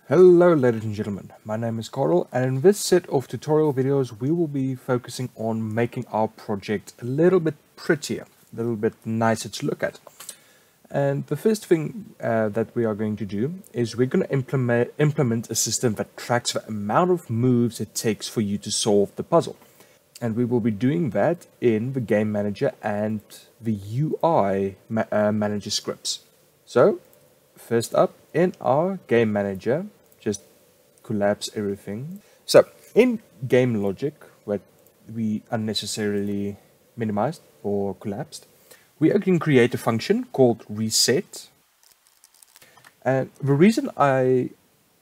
Hello ladies and gentlemen, my name is Carl, and in this set of tutorial videos we will be focusing on making our project a little bit prettier, a little bit nicer to look at. And the first thing that we are going to do is we're going to implement a system that tracks the amount of moves it takes for you to solve the puzzle. And we will be doing that in the game manager and the UI manager scripts. So first up, in our game manager, just collapse everything. So in game logic, what we unnecessarily minimized or collapsed, we can create a function called reset. And the reason I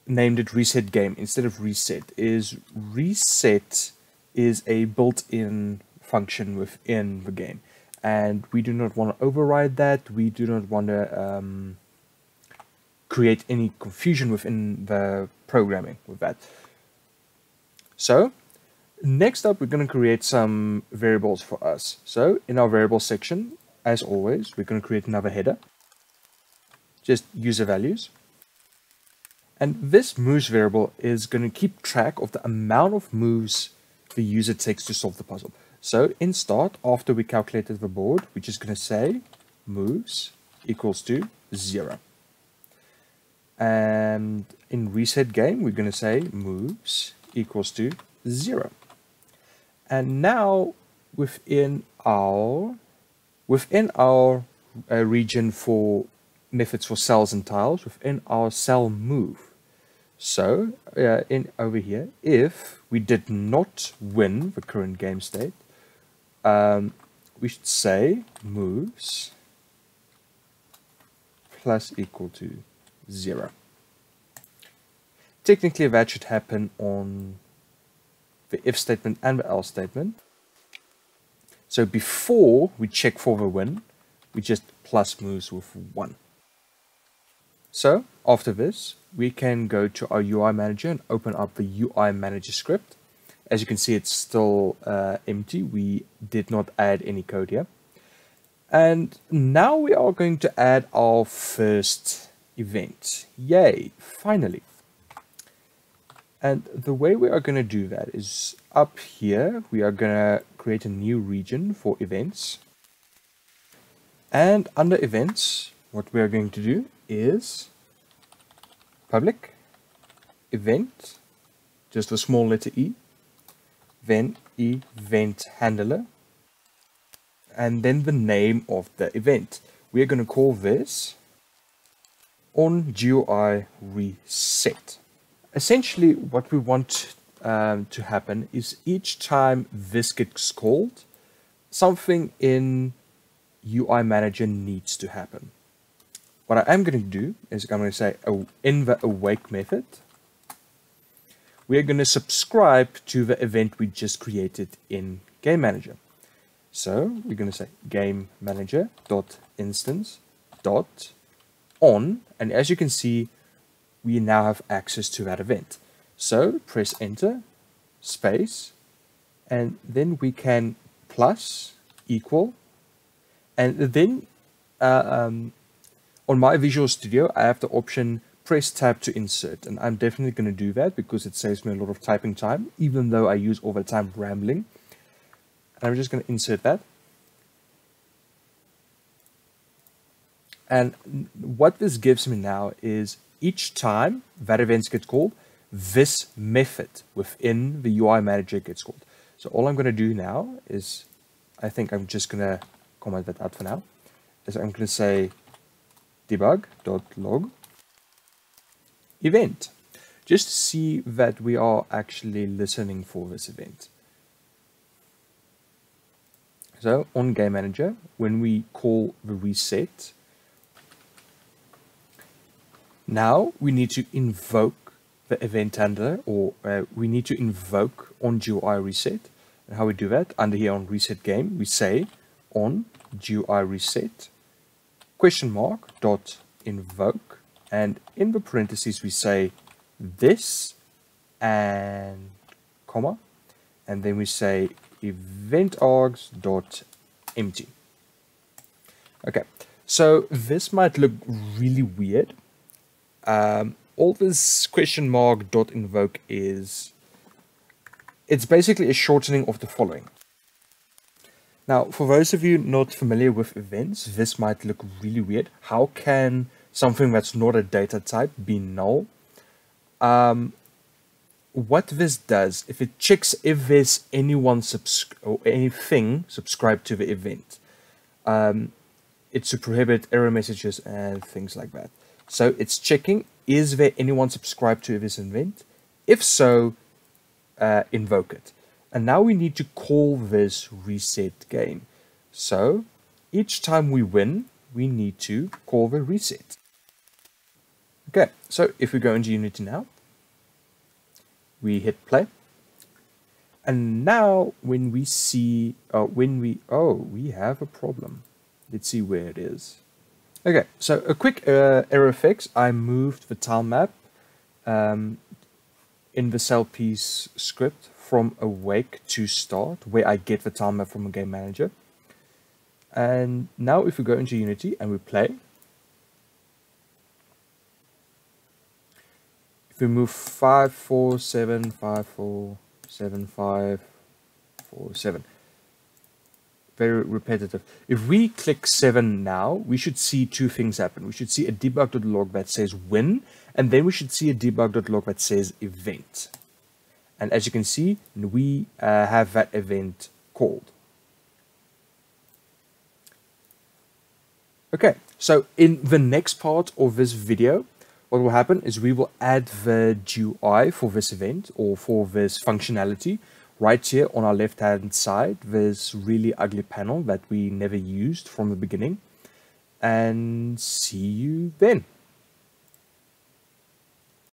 named it reset game instead of reset is reset is a built-in function within the game, and we do not want to override that. We do not want to create any confusion within the programming with that. So next up, we're going to create some variables for us. So in our variable section, as always, we're going to create another header, just user values. And this moves variable is going to keep track of the amount of moves the user takes to solve the puzzle. So in start, after we calculated the board, we're just going to say moves equals to 0. And in reset game, we're going to say moves equals to 0. And now within our region for methods for cells and tiles, within our cell move. So over here, if we did not win the current game state, we should say moves plus equal to 0. Technically that should happen on the if statement and the else statement. So before we check for the win, we just plus moves with 1. So after this, we can go to our UI manager and open up the UI manager script. As you can see, it's still empty. We did not add any code here. And now we are going to add our first event. Yay, finally. And the way we are going to do that is up here, we are going to create a new region for events. And under events, what we are going to do is public event, just a small letter E, then event handler, and then the name of the event. We are going to call this on GUI reset. Essentially what we want to happen is each time this gets called, something in UI manager needs to happen. What I am going to do is I'm going to say in the awake method, we are going to subscribe to the event we just created in game manager. So we're going to say game manager dot instance dot on, and as you can see, we now have access to that event. So press enter, space, and then we can plus equal, and then on my Visual Studio I have the option press tab to insert, and I'm definitely going to do that because it saves me a lot of typing time, even though I use all the time rambling. And I'm just going to insert that. And what this gives me now is each time that event gets called, this method within the UI manager gets called. So all I'm going to do now is, I think I'm just going to comment that out for now, is I'm going to say debug.log event, just to see that we are actually listening for this event. So on game manager, when we call the reset, now we need to invoke the event handler, or we need to invoke on GUI reset. And how we do that, under here on reset game, we say on GUI reset question mark dot invoke, and in the parentheses we say this and comma, and then we say event args dot empty. Okay, so this might look really weird, all this question mark dot invoke is, it's basically a shortening of the following. Now, for those of you not familiar with events, this might look really weird. How can something that's not a data type be null? What this does, if it checks if there's anyone or anything subscribed to the event, it's to prohibit error messages and things like that. So it's checking, is there anyone subscribed to this event? If so, invoke it. And now we need to call this reset game. So each time we win, we need to call the reset. Okay, so if we go into Unity now, we hit play. And now when we see, we have a problem. Let's see where it is. Okay, so a quick error fix. I moved the tile map in the cell piece script from awake to start, where I get the tile map from a game manager. And now if we go into Unity and we play, if we move 5, 4, 7, 5, 4, 7, 5, 4, 7. Very repetitive. If we click 7 now, we should see two things happen. We should see a debug.log that says win, and then we should see a debug.log that says event. And as you can see, we have that event called. Okay, so in the next part of this video, what will happen is we will add the GUI for this event or for this functionality. Right here on our left hand side, this really ugly panel that we never used from the beginning. And see you then.